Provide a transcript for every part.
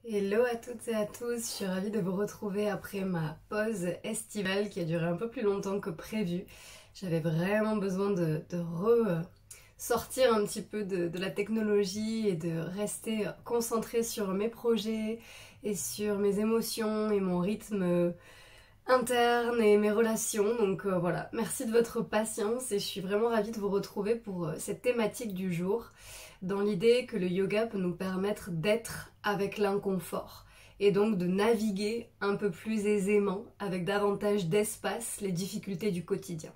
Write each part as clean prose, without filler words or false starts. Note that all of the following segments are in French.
Hello à toutes et à tous, je suis ravie de vous retrouver après ma pause estivale qui a duré un peu plus longtemps que prévu. J'avais vraiment besoin de sortir un petit peu de la technologie et de rester concentrée sur mes projets et sur mes émotions et mon rythme interne et mes relations. Donc voilà, merci de votre patience et je suis vraiment ravie de vous retrouver pour cette thématique du jour, dans l'idée que le yoga peut nous permettre d'être avec l'inconfort et donc de naviguer un peu plus aisément, avec davantage d'espace, les difficultés du quotidien.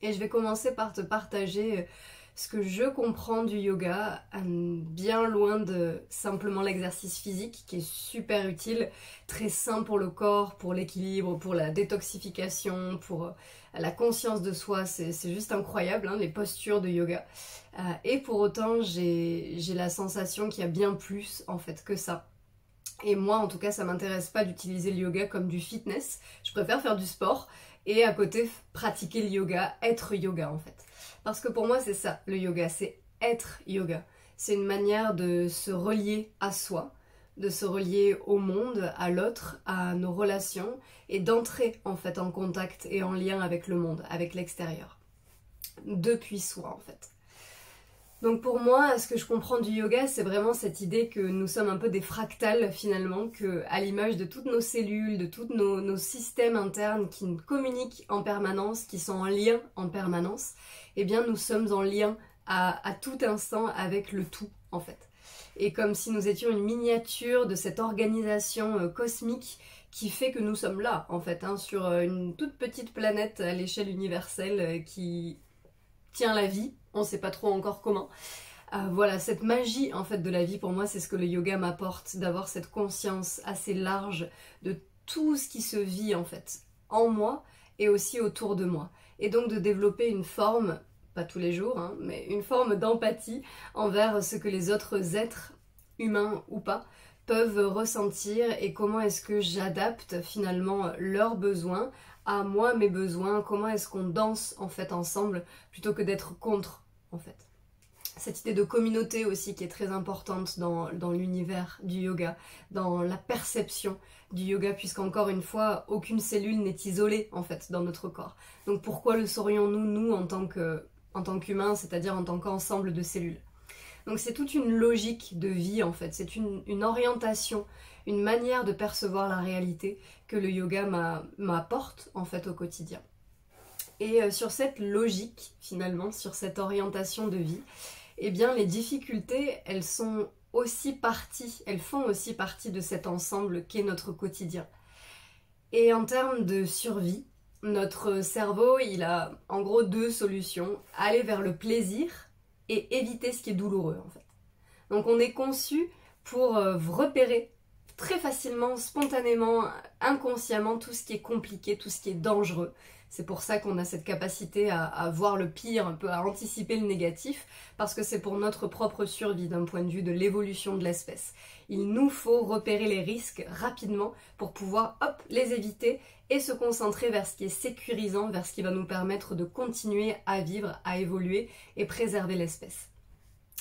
Et je vais commencer par te partager ce que je comprends du yoga, bien loin de simplement l'exercice physique qui est super utile, très sain pour le corps, pour l'équilibre, pour la détoxification, pour la conscience de soi, c'est juste incroyable, hein, les postures de yoga. Et pour autant, j'ai la sensation qu'il y a bien plus en fait que ça. Et moi, en tout cas, ça m'intéresse pas d'utiliser le yoga comme du fitness. Je préfère faire du sport et à côté pratiquer le yoga, être yoga en fait. Parce que pour moi, c'est ça, le yoga, c'est être yoga. C'est une manière de se relier à soi, de se relier au monde, à l'autre, à nos relations et d'entrer en fait en contact et en lien avec le monde, avec l'extérieur. Depuis soi en fait. Donc pour moi, ce que je comprends du yoga, c'est vraiment cette idée que nous sommes un peu des fractales finalement, que à l'image de toutes nos cellules, de tous nos systèmes internes qui nous communiquent en permanence, qui sont en lien en permanence, eh bien nous sommes en lien à tout instant avec le tout en fait. Et comme si nous étions une miniature de cette organisation cosmique qui fait que nous sommes là en fait, hein, sur une toute petite planète à l'échelle universelle qui tient la vie, on ne sait pas trop encore comment. Voilà, cette magie en fait de la vie, pour moi, c'est ce que le yoga m'apporte, d'avoir cette conscience assez large de tout ce qui se vit en fait en moi et aussi autour de moi. Et donc de développer une forme, pas tous les jours, hein, mais une forme d'empathie envers ce que les autres êtres, humains ou pas, peuvent ressentir et comment est-ce que j'adapte finalement leurs besoins à moi, mes besoins, comment est-ce qu'on danse en fait ensemble plutôt que d'être contre en fait. Cette idée de communauté aussi qui est très importante dans l'univers du yoga, dans la perception du yoga, puisqu'encore une fois, aucune cellule n'est isolée en fait dans notre corps. Donc pourquoi le saurions-nous, nous, en tant qu'humains, c'est-à-dire en tant qu'ensemble de cellules? Donc c'est toute une logique de vie en fait, c'est une orientation, une manière de percevoir la réalité que le yoga m'apporte en fait au quotidien. Et sur cette logique finalement, sur cette orientation de vie, eh bien les difficultés, elles font aussi partie de cet ensemble qu'est notre quotidien. Et en termes de survie, notre cerveau, il a en gros deux solutions: aller vers le plaisir et éviter ce qui est douloureux en fait. Donc on est conçu pour repérer très facilement, spontanément, inconsciemment tout ce qui est compliqué, tout ce qui est dangereux. C'est pour ça qu'on a cette capacité à voir le pire, un peu à anticiper le négatif, parce que c'est pour notre propre survie d'un point de vue de l'évolution de l'espèce. Il nous faut repérer les risques rapidement pour pouvoir les éviter et se concentrer vers ce qui est sécurisant, vers ce qui va nous permettre de continuer à vivre, à évoluer et préserver l'espèce.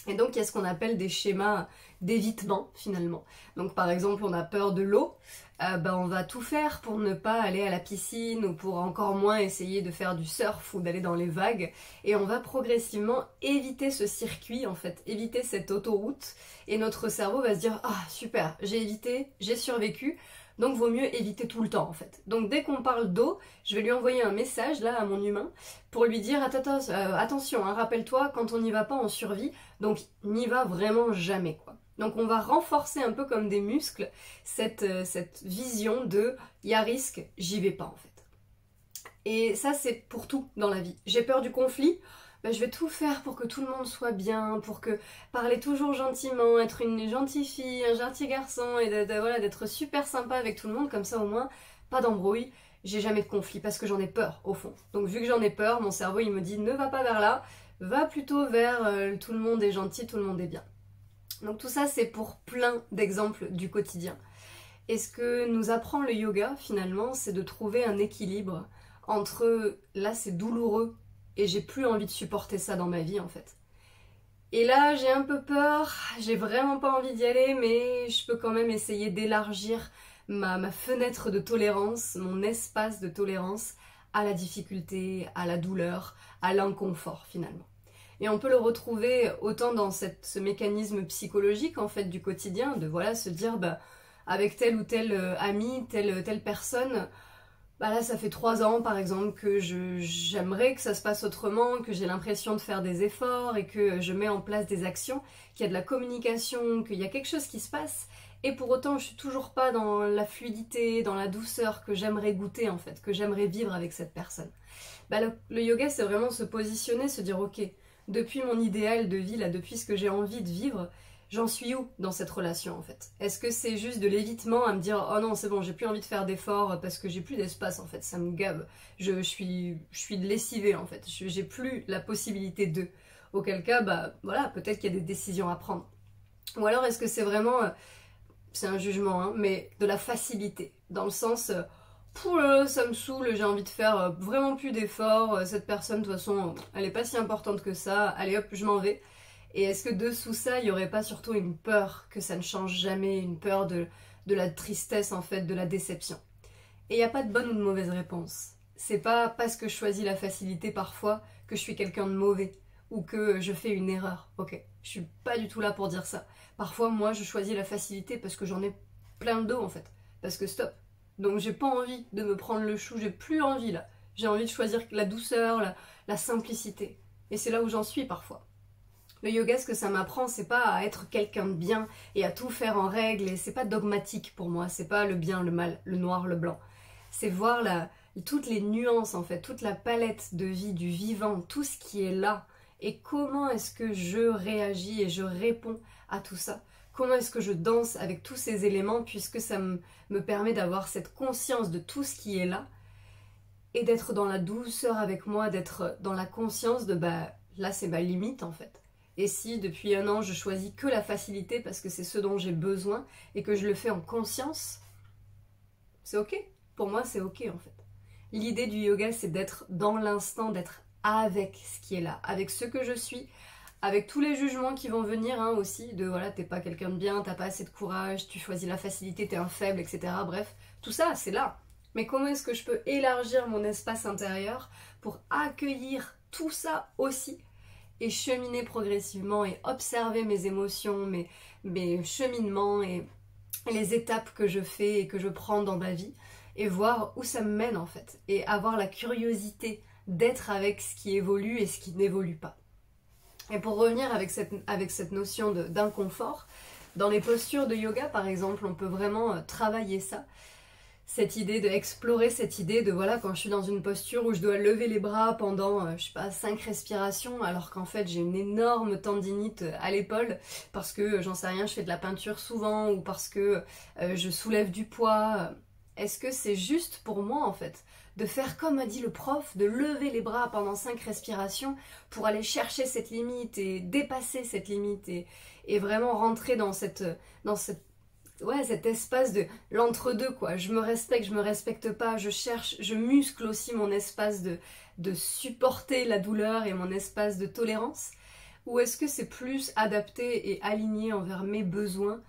Et donc il y a ce qu'on appelle des schémas d'évitement finalement. Donc par exemple on a peur de l'eau, on va tout faire pour ne pas aller à la piscine ou pour encore moins essayer de faire du surf ou d'aller dans les vagues, et on va progressivement éviter ce circuit en fait, éviter cette autoroute, et notre cerveau va se dire ah super, j'ai évité, j'ai survécu. Donc vaut mieux éviter tout le temps en fait. Donc dès qu'on parle d'eau, je vais lui envoyer un message là à mon humain pour lui dire attention, hein, rappelle-toi, quand on n'y va pas on survit, donc n'y va vraiment jamais quoi. Donc on va renforcer un peu comme des muscles cette vision de y a risque, j'y vais pas en fait. Et ça c'est pour tout dans la vie. J'ai peur du conflit, je vais tout faire pour que tout le monde soit bien, pour que parler toujours gentiment, être une gentille fille, un gentil garçon, et voilà, d'être super sympa avec tout le monde, comme ça au moins, pas d'embrouille, j'ai jamais de conflit, parce que j'en ai peur au fond. Donc vu que j'en ai peur, mon cerveau il me dit ne va pas vers là, va plutôt vers tout le monde est gentil, tout le monde est bien. Donc tout ça c'est pour plein d'exemples du quotidien. Et ce que nous apprend le yoga finalement, c'est de trouver un équilibre entre là c'est douloureux, et j'ai plus envie de supporter ça dans ma vie en fait. Et là j'ai un peu peur, j'ai vraiment pas envie d'y aller, mais je peux quand même essayer d'élargir ma fenêtre de tolérance, mon espace de tolérance à la difficulté, à la douleur, à l'inconfort finalement. Et on peut le retrouver autant dans ce mécanisme psychologique en fait du quotidien, de voilà se dire bah avec tel ou tel ami, telle personne, bah là ça fait 3 ans par exemple que j'aimerais que ça se passe autrement, que j'ai l'impression de faire des efforts et que je mets en place des actions, qu'il y a de la communication, qu'il y a quelque chose qui se passe, et pour autant je suis toujours pas dans la fluidité, dans la douceur que j'aimerais goûter en fait, que j'aimerais vivre avec cette personne. Bah le yoga c'est vraiment se positionner, se dire ok, depuis mon idéal de vie là, depuis ce que j'ai envie de vivre, j'en suis où dans cette relation en fait? Est-ce que c'est juste de l'évitement à me dire oh non c'est bon j'ai plus envie de faire d'efforts parce que j'ai plus d'espace en fait, ça me gave, je suis lessivée en fait, j'ai plus la possibilité de. Auquel cas bah voilà peut-être qu'il y a des décisions à prendre. Ou alors est-ce que c'est vraiment, c'est un jugement hein, mais de la facilité, dans le sens ça me saoule, j'ai envie de faire vraiment plus d'efforts, cette personne de toute façon elle est pas si importante que ça, allez hop je m'en vais. Et est-ce que dessous ça, il n'y aurait pas surtout une peur que ça ne change jamais, une peur de la tristesse en fait, de la déception? Et il n'y a pas de bonne ou de mauvaise réponse. C'est pas parce que je choisis la facilité parfois que je suis quelqu'un de mauvais ou que je fais une erreur. Ok, je suis pas du tout là pour dire ça. Parfois moi je choisis la facilité parce que j'en ai plein de dos en fait. Parce que stop. Donc j'ai pas envie de me prendre le chou, j'ai plus envie là. J'ai envie de choisir la douceur, la simplicité. Et c'est là où j'en suis parfois. Le yoga, ce que ça m'apprend, c'est pas à être quelqu'un de bien et à tout faire en règle, et c'est pas dogmatique pour moi, c'est pas le bien, le mal, le noir, le blanc. C'est voir toutes les nuances en fait, toute la palette de vie, du vivant, tout ce qui est là, et comment est-ce que je réagis et je réponds à tout ça. Comment est-ce que je danse avec tous ces éléments, puisque ça me permet d'avoir cette conscience de tout ce qui est là, et d'être dans la douceur avec moi, d'être dans la conscience de bah là c'est ma limite en fait. Et si depuis 1 an je choisis que la facilité parce que c'est ce dont j'ai besoin et que je le fais en conscience, c'est ok. Pour moi c'est ok en fait. L'idée du yoga c'est d'être dans l'instant, d'être avec ce qui est là, avec ce que je suis, avec tous les jugements qui vont venir hein, aussi, de voilà t'es pas quelqu'un de bien, t'as pas assez de courage, tu choisis la facilité, t'es un faible, etc. Bref, tout ça c'est là. Mais comment est-ce que je peux élargir mon espace intérieur pour accueillir tout ça aussi et cheminer progressivement et observer mes émotions, mes cheminements et les étapes que je fais et que je prends dans ma vie et voir où ça me mène en fait et avoir la curiosité d'être avec ce qui évolue et ce qui n'évolue pas. Et pour revenir avec cette notion d'inconfort, dans les postures de yoga par exemple, on peut vraiment travailler ça. Cette idée d'explorer cette idée de voilà quand je suis dans une posture où je dois lever les bras pendant je sais pas 5 respirations alors qu'en fait j'ai une énorme tendinite à l'épaule parce que j'en sais rien, je fais de la peinture souvent ou parce que je soulève du poids. Est-ce que c'est juste pour moi en fait de faire comme a dit le prof, de lever les bras pendant 5 respirations pour aller chercher cette limite et dépasser cette limite et vraiment rentrer dans cette ouais, cet espace de l'entre-deux quoi, je me respecte pas, je cherche, je muscle aussi mon espace de supporter la douleur et mon espace de tolérance, ou est-ce que c'est plus adapté et aligné envers mes besoins,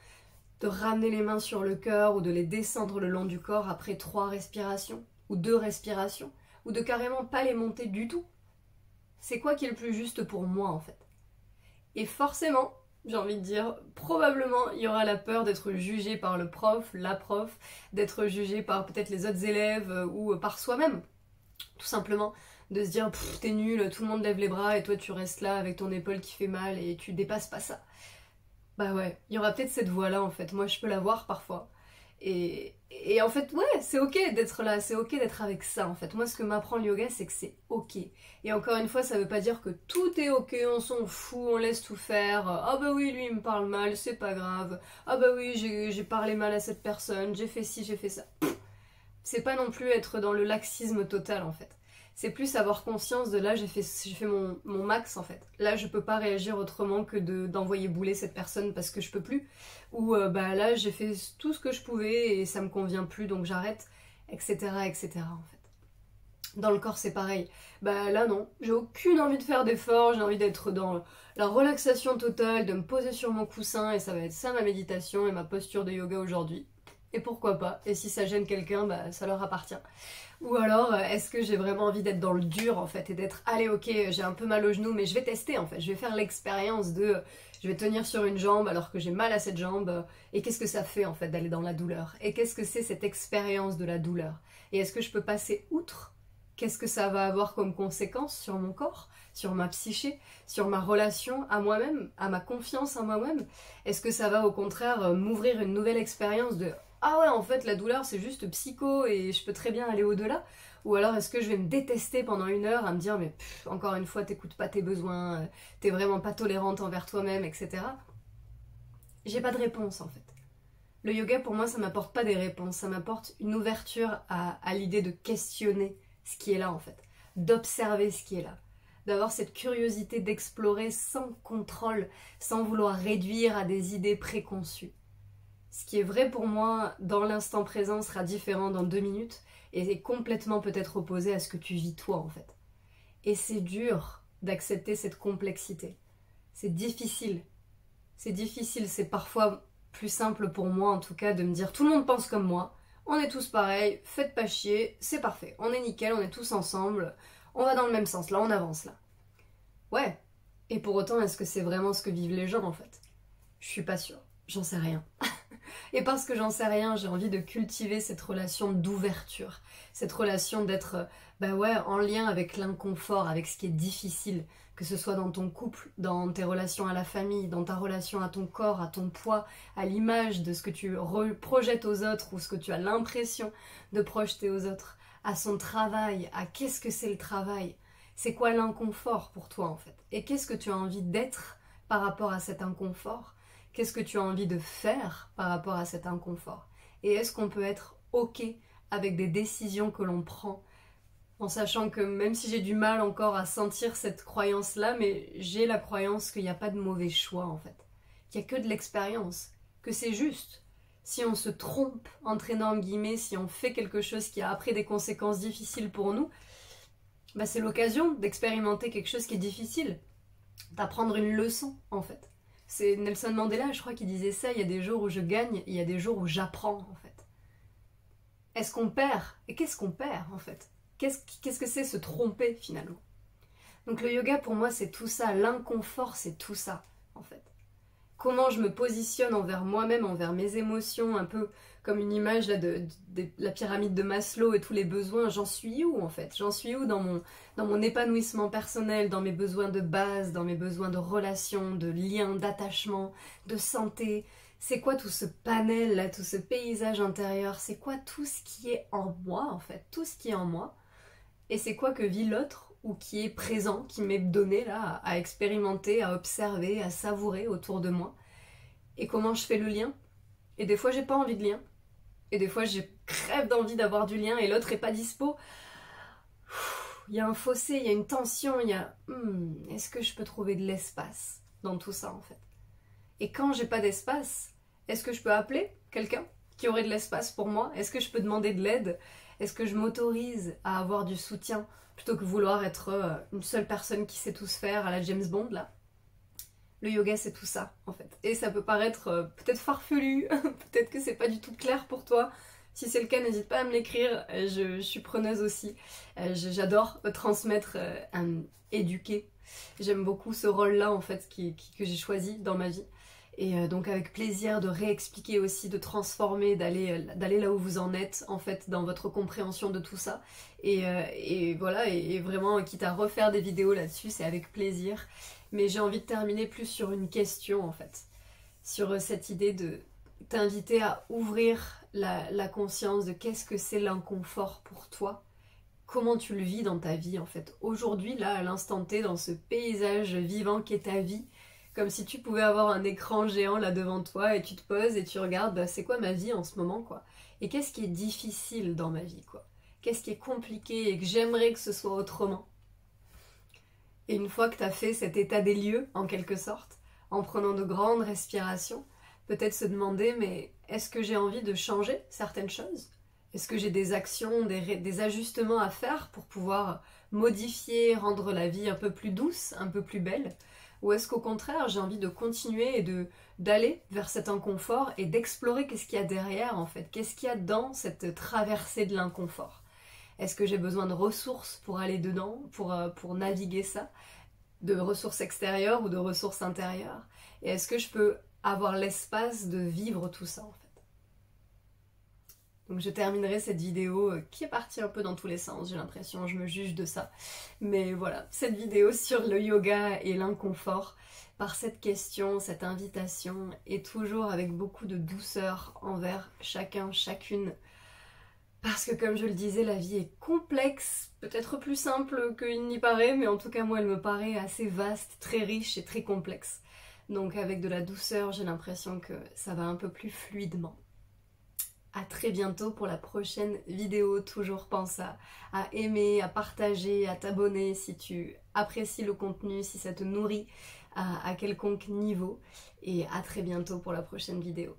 de ramener les mains sur le cœur ou de les descendre le long du corps après 3 respirations, ou 2 respirations, ou de carrément pas les monter du tout? C'est quoi qui est le plus juste pour moi en fait? Et forcément, j'ai envie de dire, probablement il y aura la peur d'être jugé par le prof, la prof, d'être jugé par peut-être les autres élèves ou par soi-même. Tout simplement, de se dire t'es nul, tout le monde lève les bras et toi tu restes là avec ton épaule qui fait mal et tu dépasses pas ça. Bah ouais, il y aura peut-être cette voix-là en fait, moi je peux la voir parfois. Et en fait, ouais, c'est ok d'être là, c'est ok d'être avec ça en fait. Moi, ce que m'apprend le yoga, c'est que c'est ok. Et encore une fois, ça veut pas dire que tout est ok, on s'en fout, on laisse tout faire. Ah bah oui, lui il me parle mal, c'est pas grave. Ah bah oui, j'ai parlé mal à cette personne, j'ai fait ci, j'ai fait ça. C'est pas non plus être dans le laxisme total en fait. C'est plus avoir conscience de là, j'ai fait mon max en fait. Là, je peux pas réagir autrement que d'envoyer bouler cette personne parce que je peux plus. Ou bah là, j'ai fait tout ce que je pouvais et ça me convient plus donc j'arrête, etc. etc. en fait. Dans le corps c'est pareil. Bah là non, j'ai aucune envie de faire d'efforts, j'ai envie d'être dans la relaxation totale, de me poser sur mon coussin et ça va être ça ma méditation et ma posture de yoga aujourd'hui. Et pourquoi pas? Et si ça gêne quelqu'un, bah ça leur appartient. Ou alors, est-ce que j'ai vraiment envie d'être dans le dur en fait et d'être allez ok, j'ai un peu mal au genou mais je vais tester en fait, je vais faire l'expérience de je vais tenir sur une jambe alors que j'ai mal à cette jambe et qu'est-ce que ça fait en fait d'aller dans la douleur? Et qu'est-ce que c'est cette expérience de la douleur? Et est-ce que je peux passer outre? Qu'est-ce que ça va avoir comme conséquence sur mon corps, sur ma psyché, sur ma relation à moi-même, à ma confiance en moi-même? Est-ce que ça va au contraire m'ouvrir une nouvelle expérience de ah ouais en fait la douleur c'est juste psycho et je peux très bien aller au-delà? Ou alors est-ce que je vais me détester pendant 1 heure à me dire mais encore une fois t'écoutes pas tes besoins, t'es vraiment pas tolérante envers toi-même, etc. J'ai pas de réponse en fait. Le yoga pour moi ça m'apporte pas des réponses, ça m'apporte une ouverture à l'idée de questionner ce qui est là en fait, d'observer ce qui est là, d'avoir cette curiosité d'explorer sans contrôle, sans vouloir réduire à des idées préconçues. Ce qui est vrai pour moi dans l'instant présent sera différent dans 2 minutes et est complètement peut-être opposé à ce que tu vis toi en fait. Et c'est dur d'accepter cette complexité. C'est difficile. C'est parfois plus simple pour moi en tout cas de me dire tout le monde pense comme moi, on est tous pareils, faites pas chier, c'est parfait, on est nickel, on est tous ensemble, on va dans le même sens là, on avance là. Ouais, et pour autant est-ce que c'est vraiment ce que vivent les gens en fait? Je suis pas sûre, j'en sais rien. Et parce que j'en sais rien, j'ai envie de cultiver cette relation d'ouverture, cette relation d'être bah ouais, en lien avec l'inconfort, avec ce qui est difficile, que ce soit dans ton couple, dans tes relations à la famille, dans ta relation à ton corps, à ton poids, à l'image de ce que tu projettes aux autres ou ce que tu as l'impression de projeter aux autres, à son travail, à qu'est-ce que c'est le travail, c'est quoi l'inconfort pour toi en fait, et qu'est-ce que tu as envie d'être par rapport à cet inconfort. Qu'est-ce que tu as envie de faire par rapport à cet inconfort? Et est-ce qu'on peut être OK avec des décisions que l'on prend en sachant que même si j'ai du mal encore à sentir cette croyance-là, mais j'ai la croyance qu'il n'y a pas de mauvais choix en fait. Qu'il n'y a que de l'expérience, que c'est juste. Si on se trompe, entre énormes guillemets, si on fait quelque chose qui a après des conséquences difficiles pour nous, bah c'est l'occasion d'expérimenter quelque chose qui est difficile, d'apprendre une leçon en fait. C'est Nelson Mandela, je crois, qui disait ça, il y a des jours où je gagne, il y a des jours où j'apprends, en fait. Est-ce qu'on perd? Et qu'est-ce qu'on perd, en fait? Qu'est-ce que c'est se tromper, finalement? Donc le yoga, pour moi, c'est tout ça. L'inconfort, c'est tout ça, en fait. Comment je me positionne envers moi-même, envers mes émotions, un peu comme une image là, de la pyramide de Maslow et tous les besoins. J'en suis où, en fait? J'en suis où dans mon épanouissement personnel, dans mes besoins de base, dans mes besoins de relation, de lien, d'attachement, de santé? C'est quoi tout ce panel là, tout ce paysage intérieur? C'est quoi tout ce qui est en moi, en fait? Tout ce qui est en moi? Et c'est quoi que vit l'autre ou qui est présent, qui m'est donné là à expérimenter, à observer, à savourer autour de moi? Et comment je fais le lien? Et des fois j'ai pas envie de lien. Et des fois j'ai crève d'envie d'avoir du lien et l'autre est pas dispo. Il y a un fossé, il y a une tension, il y a est-ce que je peux trouver de l'espace dans tout ça en fait? Et quand j'ai pas d'espace, est-ce que je peux appeler quelqu'un qui aurait de l'espace pour moi? Est-ce que je peux demander de l'aide? Est-ce que je m'autorise à avoir du soutien plutôt que vouloir être une seule personne qui sait tout se faire à la James Bond là? Le yoga c'est tout ça en fait. Et ça peut paraître peut-être farfelu, peut-être que c'est pas du tout clair pour toi. Si c'est le cas, n'hésite pas à me l'écrire, je suis preneuse aussi. J'adore transmettre, éduquer. J'aime beaucoup ce rôle-là en fait que j'ai choisi dans ma vie. Et donc avec plaisir de réexpliquer aussi, de transformer, d'aller là où vous en êtes en fait dans votre compréhension de tout ça. Et voilà, et vraiment quitte à refaire des vidéos là-dessus, c'est avec plaisir. Mais j'ai envie de terminer plus sur une question en fait. Sur cette idée de t'inviter à ouvrir la conscience de qu'est-ce que c'est l'inconfort pour toi. Comment tu le vis dans ta vie en fait. Aujourd'hui, là, à l'instant T, dans ce paysage vivant qu'est ta vie, comme si tu pouvais avoir un écran géant là devant toi et tu te poses et tu regardes, bah, c'est quoi ma vie en ce moment quoi. Et qu'est-ce qui est difficile dans ma vie quoi. Qu'est-ce qui est compliqué et que j'aimerais que ce soit autrement. Et une fois que tu as fait cet état des lieux, en quelque sorte, en prenant de grandes respirations, peut-être se demander, mais est-ce que j'ai envie de changer certaines choses? Est-ce que j'ai des actions, des ajustements à faire pour pouvoir modifier, rendre la vie un peu plus douce, un peu plus belle? Ou est-ce qu'au contraire, j'ai envie de continuer et d'aller vers cet inconfort et d'explorer qu'est-ce qu'il y a derrière en fait? Qu'est-ce qu'il y a dans cette traversée de l'inconfort? Est-ce que j'ai besoin de ressources pour aller dedans, pour naviguer ça? De ressources extérieures ou de ressources intérieures? Et est-ce que je peux avoir l'espace de vivre tout ça en fait? Donc je terminerai cette vidéo qui est partie un peu dans tous les sens, j'ai l'impression, je me juge de ça. Mais voilà, cette vidéo sur le yoga et l'inconfort, par cette question, cette invitation, et toujours avec beaucoup de douceur envers chacun, chacune. Parce que comme je le disais, la vie est complexe, peut-être plus simple qu'il n'y paraît, mais en tout cas moi elle me paraît assez vaste, très riche et très complexe. Donc avec de la douceur, j'ai l'impression que ça va un peu plus fluidement. À très bientôt pour la prochaine vidéo. Toujours pense à aimer, à partager, à t'abonner si tu apprécies le contenu, si ça te nourrit à quelconque niveau. Et à très bientôt pour la prochaine vidéo.